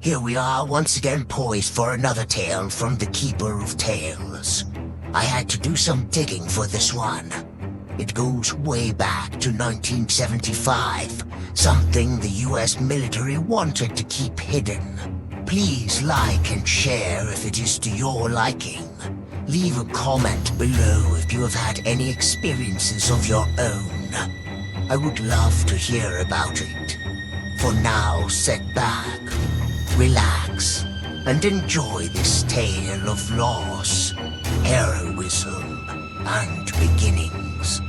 Here we are once again poised for another tale from the Keeper of Tales. I had to do some digging for this one. It goes way back to 1975, something the US military wanted to keep hidden. Please like and share if it is to your liking. Leave a comment below if you have had any experiences of your own. I would love to hear about it. For now, sit back, relax, and enjoy this tale of loss, heroism, and beginnings.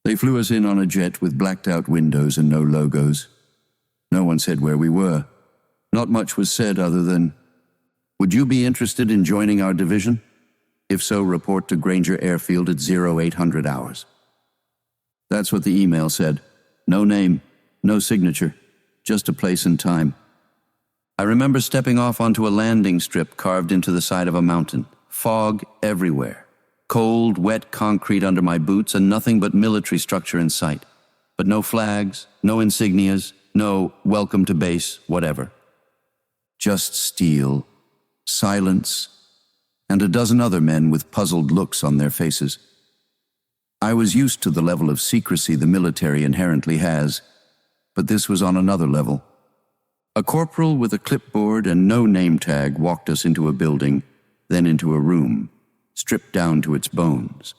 They flew us in on a jet with blacked-out windows and no logos. No one said where we were. Not much was said other than, "Would you be interested in joining our division? If so, report to Granger Airfield at 0800 hours." That's what the email said. No name, no signature, just a place and time. I remember stepping off onto a landing strip carved into the side of a mountain. Fog everywhere. Cold, wet concrete under my boots and nothing but military structure in sight. But no flags, no insignias, no welcome to base, whatever. Just steel, silence, and a dozen other men with puzzled looks on their faces. I was used to the level of secrecy the military inherently has, but this was on another level. A corporal with a clipboard and no name tag walked us into a building, then into a room, stripped down to its bones.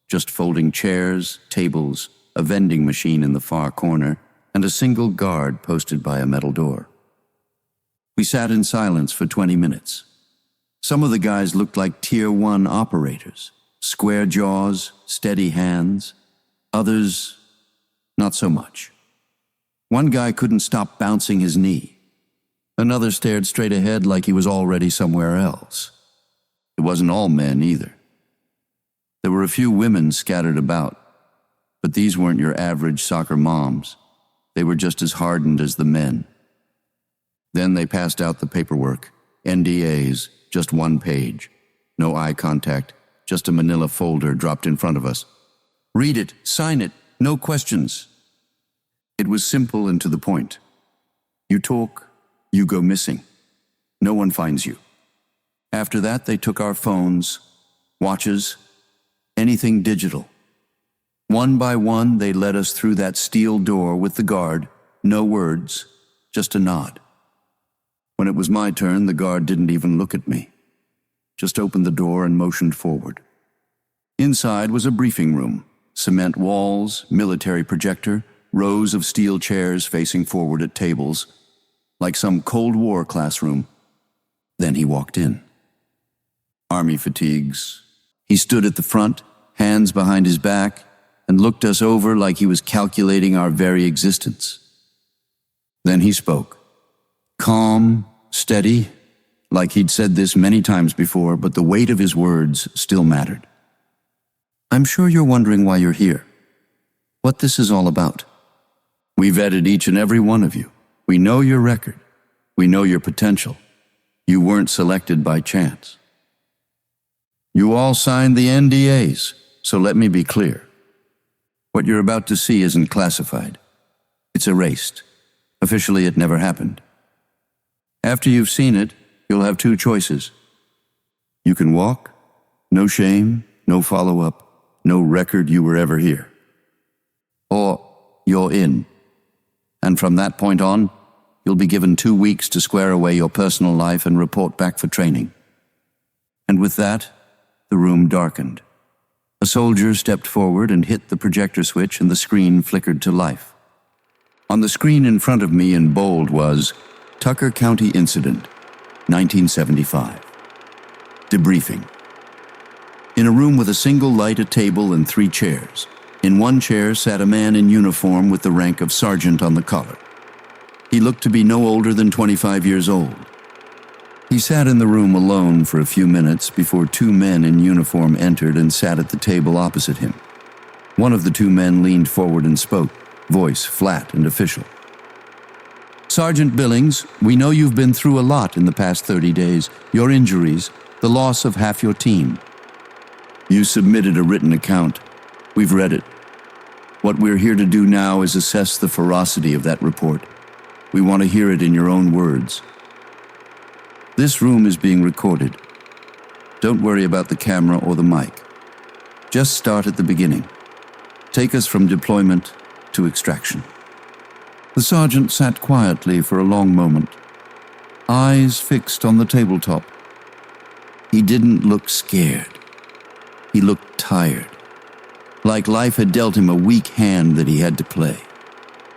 Just folding chairs, tables, a vending machine in the far corner, and a single guard posted by a metal door. We sat in silence for 20 minutes. Some of the guys looked like Tier 1 operators. Square jaws, steady hands. Others, not so much. One guy couldn't stop bouncing his knee. Another stared straight ahead like he was already somewhere else. It wasn't all men either. There were a few women scattered about, but these weren't your average soccer moms. They were just as hardened as the men. Then they passed out the paperwork, NDAs, just one page. No eye contact, just a manila folder dropped in front of us. Read it, sign it, no questions. It was simple and to the point. You talk, you go missing. No one finds you. After that, they took our phones, watches, anything digital. One by one, they led us through that steel door with the guard, no words, just a nod. When it was my turn, the guard didn't even look at me. Just opened the door and motioned forward. Inside was a briefing room, cement walls, military projector, rows of steel chairs facing forward at tables, like some Cold War classroom. Then he walked in. Army fatigues. He stood at the front, hands behind his back, and looked us over like he was calculating our very existence. Then he spoke. Calm, steady, like he'd said this many times before, but the weight of his words still mattered. I'm sure you're wondering why you're here, what this is all about. We vetted each and every one of you. We know your record. We know your potential. You weren't selected by chance. You all signed the NDAs, so let me be clear. What you're about to see isn't classified. It's erased. Officially, it never happened. After you've seen it, you'll have two choices. You can walk, no shame, no follow-up, no record you were ever here. Or you're in. And from that point on, you'll be given 2 weeks to square away your personal life and report back for training. And with that, the room darkened. A soldier stepped forward and hit the projector switch, and the screen flickered to life. On the screen in front of me in bold was Tucker County Incident, 1975. Debriefing. In a room with a single light, a table, and 3 chairs. In one chair sat a man in uniform with the rank of sergeant on the collar. He looked to be no older than 25 years old. He sat in the room alone for a few minutes before 2 men in uniform entered and sat at the table opposite him. One of the 2 men leaned forward and spoke, voice flat and official. Sergeant Billings, we know you've been through a lot in the past 30 days. Your injuries, the loss of half your team. You submitted a written account. We've read it. What we're here to do now is assess the ferocity of that report. We want to hear it in your own words. This room is being recorded. Don't worry about the camera or the mic. Just start at the beginning. Take us from deployment to extraction. The sergeant sat quietly for a long moment, eyes fixed on the tabletop. He didn't look scared. He looked tired, like life had dealt him a weak hand that he had to play.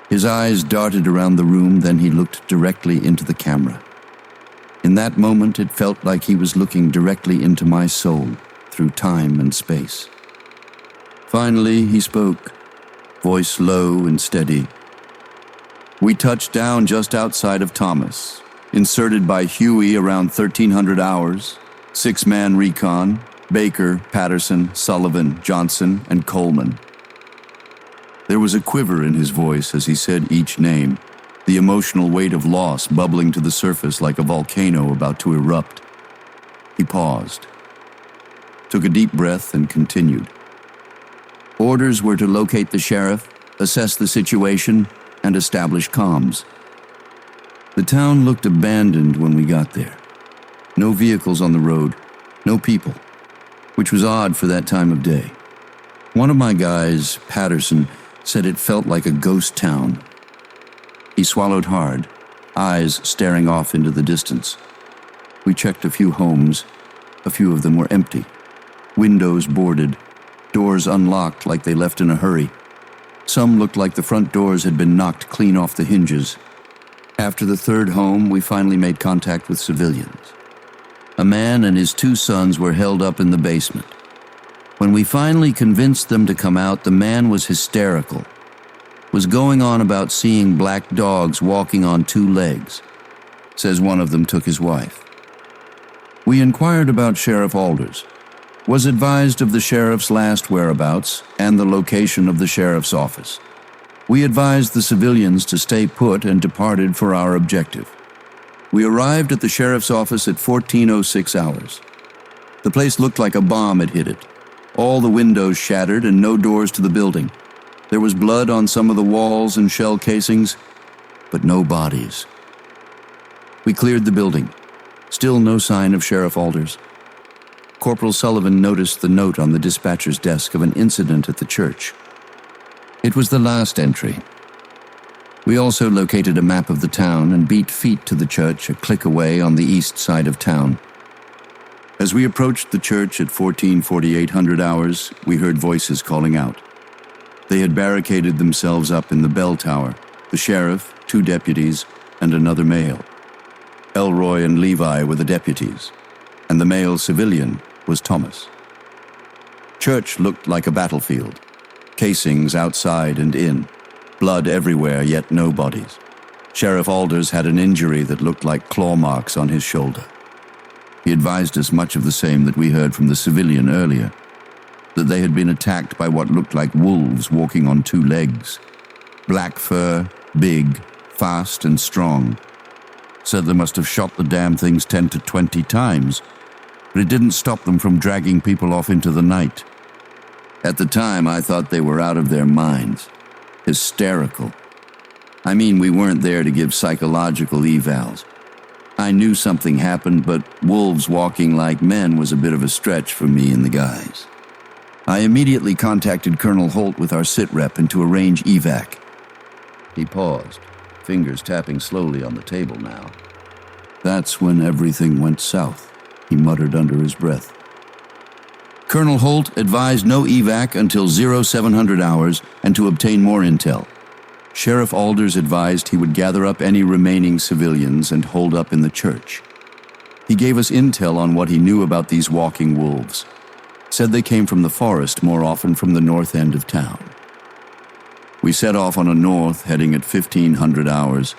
His eyes darted around the room, then he looked directly into the camera. In that moment, it felt like he was looking directly into my soul through time and space. Finally, he spoke, voice low and steady. We touched down just outside of Thomas, inserted by Huey around 1300 hours, 6-man recon, Baker, Patterson, Sullivan, Johnson, and Coleman. There was a quiver in his voice as he said each name, the emotional weight of loss bubbling to the surface like a volcano about to erupt. He paused, took a deep breath, and continued. Orders were to locate the sheriff, assess the situation, and establish comms. The town looked abandoned when we got there. No vehicles on the road, no people, which was odd for that time of day. One of my guys, Patterson, said it felt like a ghost town. He swallowed hard, eyes staring off into the distance. We checked a few homes. A few of them were empty. Windows boarded, doors unlocked like they left in a hurry. Some looked like the front doors had been knocked clean off the hinges. After the third home, we finally made contact with civilians. A man and his 2 sons were held up in the basement. When we finally convinced them to come out, the man was hysterical. Was going on about seeing black dogs walking on 2 legs. Says one of them took his wife. We inquired about Sheriff Alders. Was advised of the sheriff's last whereabouts and the location of the sheriff's office. We advised the civilians to stay put and departed for our objective. We arrived at the sheriff's office at 14:06 hours. The place looked like a bomb had hit it. All the windows shattered and no doors to the building. There was blood on some of the walls and shell casings, but no bodies. We cleared the building. Still no sign of Sheriff Alders. Corporal Sullivan noticed the note on the dispatcher's desk of an incident at the church. It was the last entry. We also located a map of the town and beat feet to the church a click away on the east side of town. As we approached the church at 14:48 hours, we heard voices calling out. They had barricaded themselves up in the bell tower, the sheriff, 2 deputies, and another male. Elroy and Levi were the deputies, and the male civilian was Thomas. Church looked like a battlefield. Casings outside and in. Blood everywhere, yet no bodies. Sheriff Alders had an injury that looked like claw marks on his shoulder. He advised us much of the same that we heard from the civilian earlier, that they had been attacked by what looked like wolves walking on 2 legs. Black fur, big, fast and strong. Said they must have shot the damn things 10 to 20 times, but it didn't stop them from dragging people off into the night. At the time, I thought they were out of their minds. Hysterical. I mean, we weren't there to give psychological evals. I knew something happened, but wolves walking like men was a bit of a stretch for me and the guys. I immediately contacted Colonel Holt with our sit-rep and to arrange evac. He paused, fingers tapping slowly on the table now. That's when everything went south, he muttered under his breath. Colonel Holt advised no evac until 0700 hours and to obtain more intel. Sheriff Alders advised he would gather up any remaining civilians and hold up in the church. He gave us intel on what he knew about these walking wolves. Said they came from the forest, more often from the north end of town. We set off on a north, heading at 1500 hours.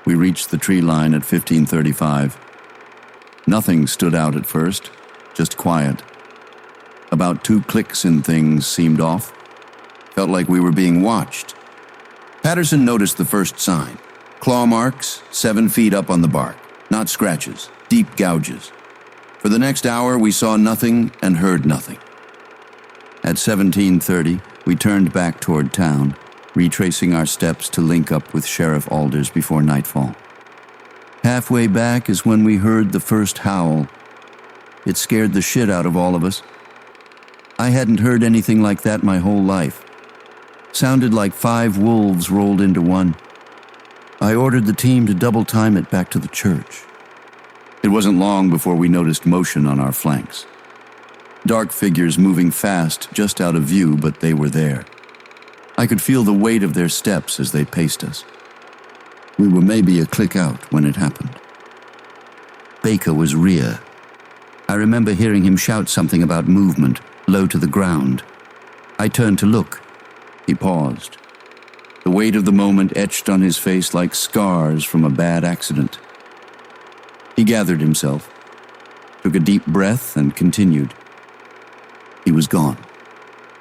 We reached the tree line at 1535. Nothing stood out at first, just quiet. About 2 clicks and things seemed off. Felt like we were being watched. Patterson noticed the first sign. Claw marks, 7 feet up on the bark. Not scratches, deep gouges. For the next hour, we saw nothing and heard nothing. At 17:30, We turned back toward town, retracing our steps to link up with Sheriff Alders before nightfall. Halfway back is when we heard the first howl. It scared the shit out of all of us. I hadn't heard anything like that my whole life. Sounded like 5 wolves rolled into one. I ordered the team to double time it back to the church. It wasn't long before we noticed motion on our flanks. Dark figures moving fast, just out of view, but they were there. I could feel the weight of their steps as they paced us. We were maybe a click out when it happened. Baker was rear. I remember hearing him shout something about movement, low to the ground. I turned to look. He paused. The weight of the moment etched on his face like scars from a bad accident. He gathered himself, took a deep breath, and continued. He was gone.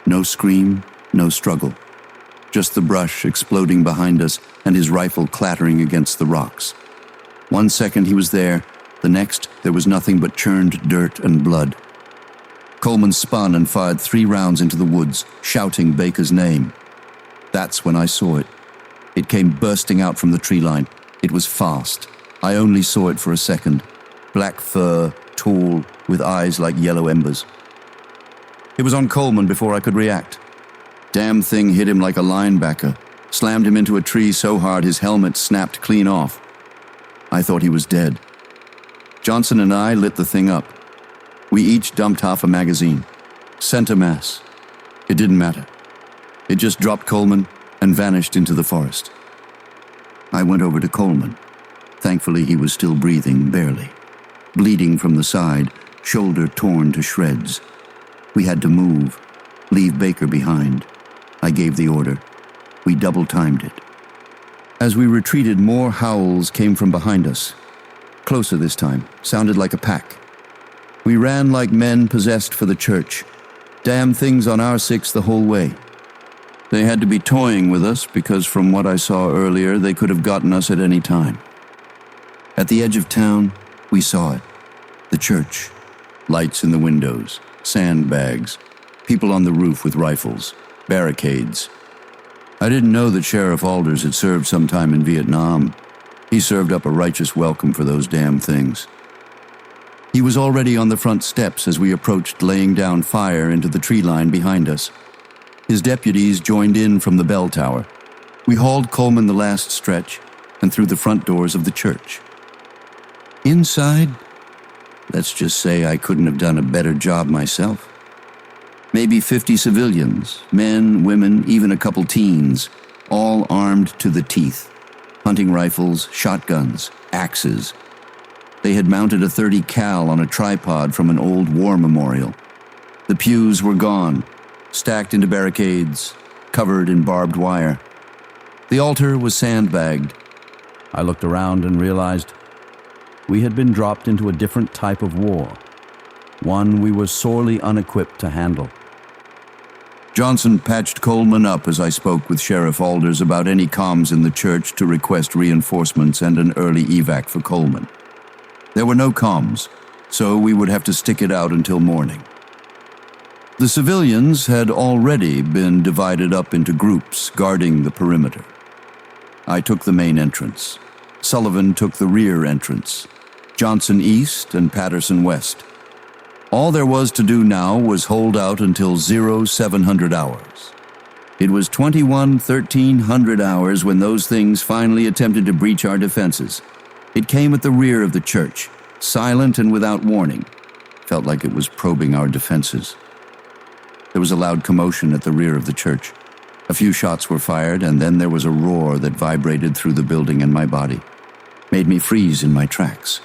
No scream, no struggle. Just the brush exploding behind us and his rifle clattering against the rocks. 1 second he was there, the next there was nothing but churned dirt and blood. Coleman spun and fired 3 rounds into the woods, shouting Baker's name. That's when I saw it. It came bursting out from the tree line. It was fast. I only saw it for a second. Black fur, tall, with eyes like yellow embers. It was on Coleman before I could react. Damn thing hit him like a linebacker, slammed him into a tree so hard his helmet snapped clean off. I thought he was dead. Johnson and I lit the thing up. We each dumped half a magazine. Center mass. It didn't matter. It just dropped Coleman and vanished into the forest. I went over to Coleman. Thankfully, he was still breathing, barely. Bleeding from the side, shoulder torn to shreds. We had to move, leave Baker behind. I gave the order. We double-timed it. As we retreated, more howls came from behind us. Closer this time, sounded like a pack. We ran like men possessed for the church. Damn things on our 6 the whole way. They had to be toying with us because from what I saw earlier, they could have gotten us at any time. At the edge of town, we saw it. The church. Lights in the windows. Sandbags. People on the roof with rifles. Barricades. I didn't know that Sheriff Alders had served some time in Vietnam. He served up a righteous welcome for those damn things. He was already on the front steps as we approached, laying down fire into the tree line behind us. His deputies joined in from the bell tower. We hauled Coleman the last stretch and through the front doors of the church. Inside, let's just say I couldn't have done a better job myself. Maybe 50 civilians, men, women, even a couple teens, all armed to the teeth. Hunting rifles, shotguns, axes. They had mounted a .30 cal on a tripod from an old war memorial. The pews were gone, stacked into barricades, covered in barbed wire. The altar was sandbagged. I looked around and realized we had been dropped into a different type of war, one we were sorely unequipped to handle. Johnson patched Coleman up as I spoke with Sheriff Alders about any comms in the church to request reinforcements and an early evac for Coleman. There were no comms, so we would have to stick it out until morning. The civilians had already been divided up into groups guarding the perimeter. I took the main entrance. Sullivan took the rear entrance. Johnson east and Patterson west. All there was to do now was hold out until 0700 hours. It was 1300 hours when those things finally attempted to breach our defenses. It came at the rear of the church, silent and without warning. Felt like it was probing our defenses. There was a loud commotion at the rear of the church. A few shots were fired, and then there was a roar that vibrated through the building and my body. Made me freeze in my tracks.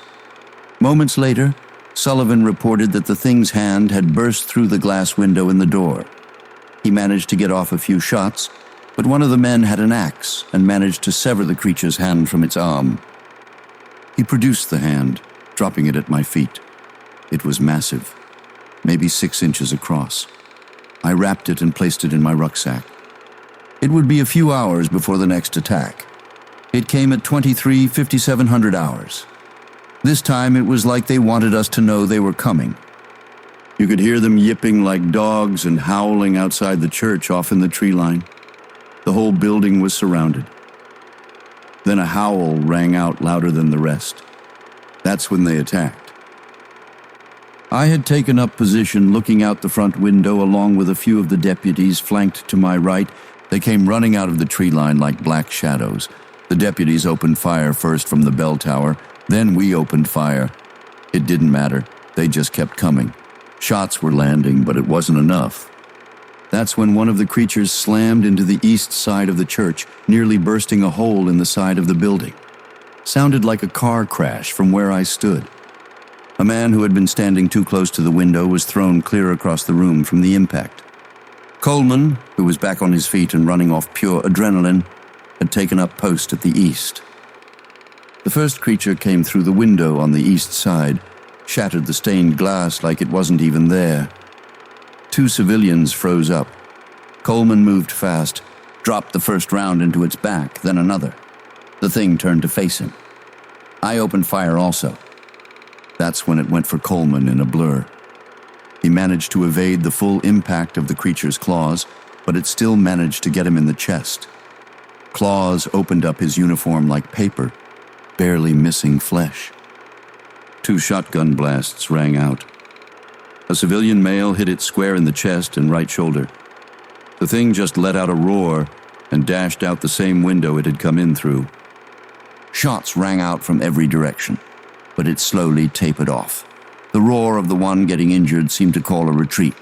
Moments later, Sullivan reported that the thing's hand had burst through the glass window in the door. He managed to get off a few shots, but one of the men had an axe and managed to sever the creature's hand from its arm. He produced the hand, dropping it at my feet. It was massive, maybe 6 inches across. I wrapped it and placed it in my rucksack. It would be a few hours before the next attack. It came at 5700 hours. This time it was like they wanted us to know they were coming. You could hear them yipping like dogs and howling outside the church off in the tree line. The whole building was surrounded. Then a howl rang out louder than the rest. That's when they attacked. I had taken up position looking out the front window along with a few of the deputies flanked to my right. They came running out of the tree line like black shadows. The deputies opened fire first from the bell tower, then we opened fire. It didn't matter. They just kept coming. Shots were landing, but it wasn't enough. That's when one of the creatures slammed into the east side of the church, nearly bursting a hole in the side of the building. Sounded like a car crash from where I stood. A man who had been standing too close to the window was thrown clear across the room from the impact. Coleman, who was back on his feet and running off pure adrenaline, had taken up post at the east. The first creature came through the window on the east side, shattered the stained glass like it wasn't even there. 2 civilians froze up. Coleman moved fast, dropped the first round into its back, then another. The thing turned to face him. I opened fire also. That's when it went for Coleman in a blur. He managed to evade the full impact of the creature's claws, but it still managed to get him in the chest. Claws opened up his uniform like paper, barely missing flesh. 2 shotgun blasts rang out. A civilian male hit it square in the chest and right shoulder. The thing just let out a roar and dashed out the same window it had come in through. Shots rang out from every direction, but it slowly tapered off. The roar of the one getting injured seemed to call a retreat.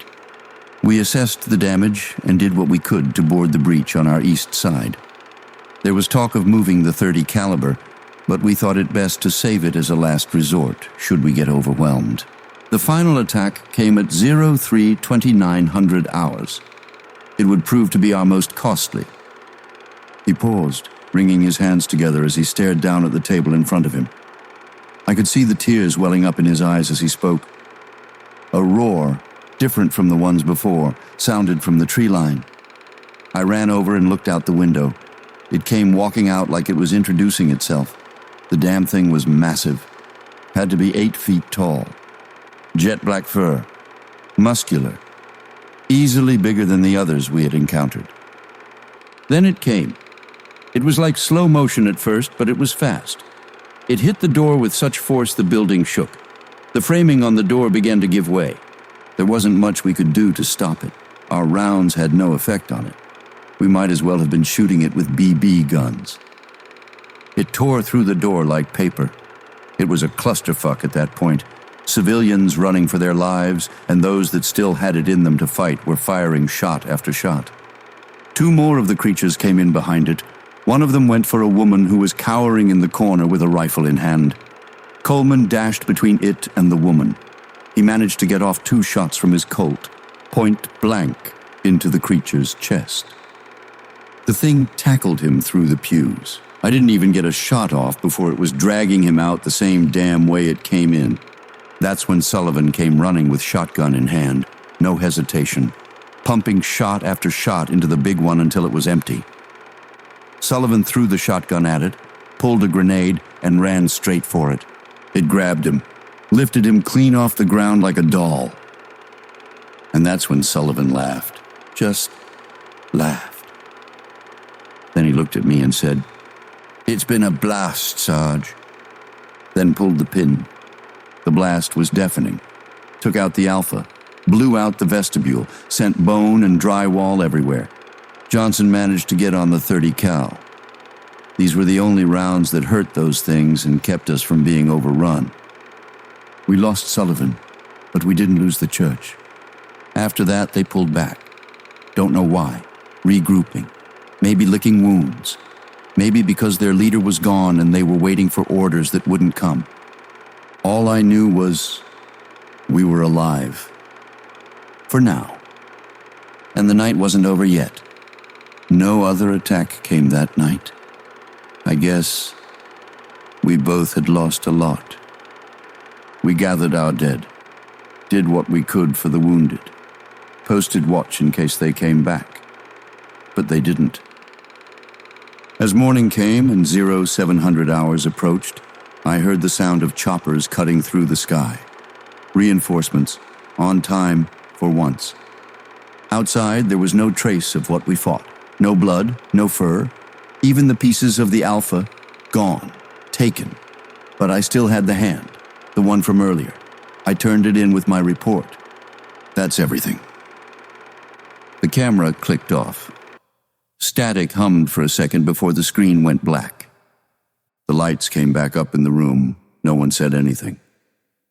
We assessed the damage and did what we could to board the breach on our east side. There was talk of moving the .30 caliber, but we thought it best to save it as a last resort, should we get overwhelmed. The final attack came at 03:2900 hours. It would prove to be our most costly. He paused, wringing his hands together as he stared down at the table in front of him. I could see the tears welling up in his eyes as he spoke. A roar, different from the ones before, sounded from the tree line. I ran over and looked out the window. It came walking out like it was introducing itself. The damn thing was massive. Had to be 8 feet tall. Jet black fur. Muscular. Easily bigger than the others we had encountered. Then it came. It was like slow motion at first, but it was fast. It hit the door with such force the building shook. The framing on the door began to give way. There wasn't much we could do to stop it. Our rounds had no effect on it. We might as well have been shooting it with BB guns. It tore through the door like paper. It was a clusterfuck at that point. Civilians running for their lives, and those that still had it in them to fight were firing shot after shot. 2 more of the creatures came in behind it. One of them went for a woman who was cowering in the corner with a rifle in hand. Coleman dashed between it and the woman. He managed to get off 2 shots from his Colt, point blank into the creature's chest. The thing tackled him through the pews. I didn't even get a shot off before it was dragging him out the same damn way it came in. That's when Sullivan came running with shotgun in hand, no hesitation, pumping shot after shot into the big one until it was empty. Sullivan threw the shotgun at it, pulled a grenade, and ran straight for it. It grabbed him, lifted him clean off the ground like a doll. And that's when Sullivan laughed. Just laughed. Then he looked at me and said, "It's been a blast, Sarge." Then pulled the pin. The blast was deafening. Took out the Alpha, blew out the vestibule, sent bone and drywall everywhere. Johnson managed to get on the .30 cal. These were the only rounds that hurt those things and kept us from being overrun. We lost Sullivan, but we didn't lose the church. After that, they pulled back. Don't know why. Regrouping. Maybe licking wounds. Maybe because their leader was gone and they were waiting for orders that wouldn't come. All I knew was we were alive. For now. And the night wasn't over yet. No other attack came that night. I guess we both had lost a lot. We gathered our dead, did what we could for the wounded, posted watch in case they came back. But they didn't. As morning came and 0700 hours approached, I heard the sound of choppers cutting through the sky. Reinforcements on time, for once. Outside, there was no trace of what we fought. No blood, no fur. Even the pieces of the Alpha, gone, taken. But I still had the hand, the one from earlier. I turned it in with my report. That's everything. The camera clicked off. Static hummed for a second before the screen went black. The lights came back up in the room. No one said anything.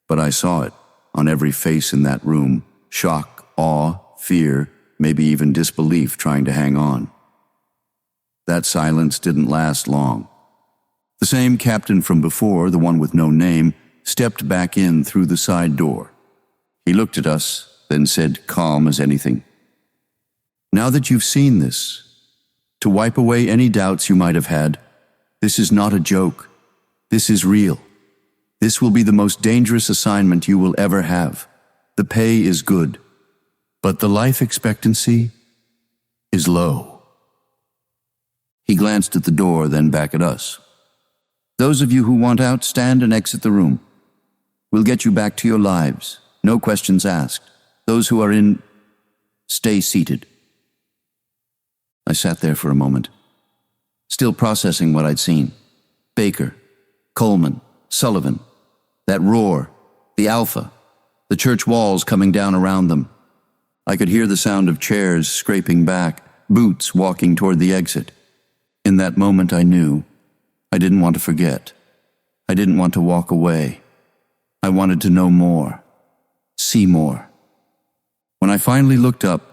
But I saw it on every face in that room. Shock, awe, fear, maybe even disbelief trying to hang on. That silence didn't last long. The same captain from before, the one with no name, stepped back in through the side door. He looked at us, then said, calm as anything, "Now that you've seen this, to wipe away any doubts you might have had, this is not a joke. This is real. This will be the most dangerous assignment you will ever have. The pay is good, but the life expectancy is low." He glanced at the door, then back at us. "Those of you who want out, stand and exit the room. We'll get you back to your lives. No questions asked. Those who are in, stay seated." I sat there for a moment, still processing what I'd seen. Baker, Coleman, Sullivan, that roar, the Alpha, the church walls coming down around them. I could hear the sound of chairs scraping back, boots walking toward the exit. In that moment I knew I didn't want to forget. I didn't want to walk away. I wanted to know more, see more. When I finally looked up,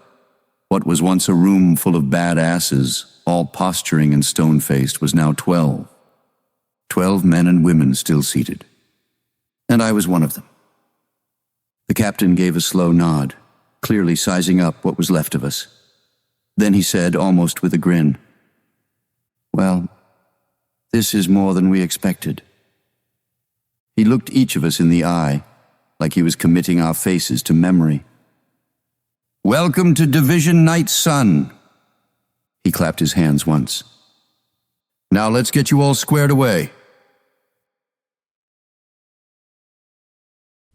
what was once a room full of badasses, all posturing and stone-faced, was now 12. 12 men and women still seated. And I was one of them. The captain gave a slow nod, clearly sizing up what was left of us. Then he said, almost with a grin, "Well, this is more than we expected." He looked each of us in the eye, like he was committing our faces to memory. "Welcome to Division Night, son." He clapped his hands once. "Now let's get you all squared away."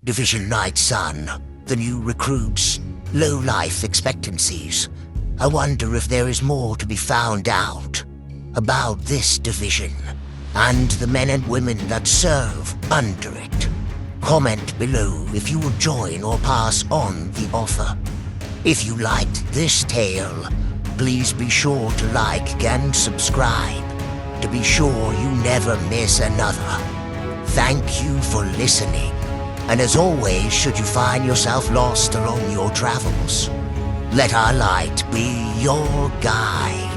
Division Night, son. The new recruits, low life expectancies. I wonder if there is more to be found out about this division and the men and women that serve under it. Comment below if you will join or pass on the offer. If you liked this tale, please be sure to like and subscribe to be sure you never miss another. Thank you for listening, and as always, should you find yourself lost along your travels, let our light be your guide.